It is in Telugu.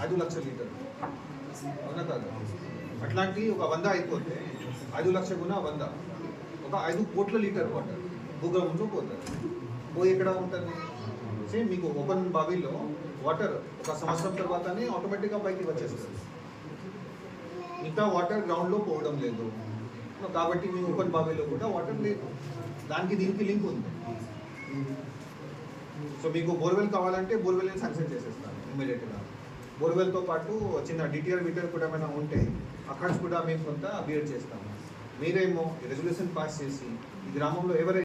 5 లక్షల లీటర్లు, అవునా కాదు? అట్లాంటి ఒక 100 అయిపోతే 5 లక్షల గుణ 100 ఒక 5 కోట్ల లీటర్ వాటర్ భూగర్భంలో పోతుంది. పోయి ఎక్కడ ఉంటుంది? సేమ్ మీకు ఓపెన్ బావిలో వాటర్ ఒక సంవత్సరం తర్వాతనే ఆటోమేటిక్గా పైకి వచ్చేస్తుంది. ఇంకా వాటర్ గ్రౌండ్లో పోవడం లేదు, కాబట్టి మీ ఓపెన్ బావిలో కూడా వాటర్ లేదు. దానికి దీనికి లింక్ ఉంది. సో మీకు బోర్వెల్ కావాలంటే బోర్వెల్ని శాంక్షన్ చేసేస్తాను ఇమీడియట్గా. బోర్వెల్తో పాటు చిన్న డిటిఆర్ విటర్ కూడా ఏమైనా ఉంటే అక్కడ కూడా మేము కొంత బియర్ చేస్తాము. మీరేమో రెజల్యూషన్ పాస్ చేసి ఈ గ్రామంలో ఎవరైతే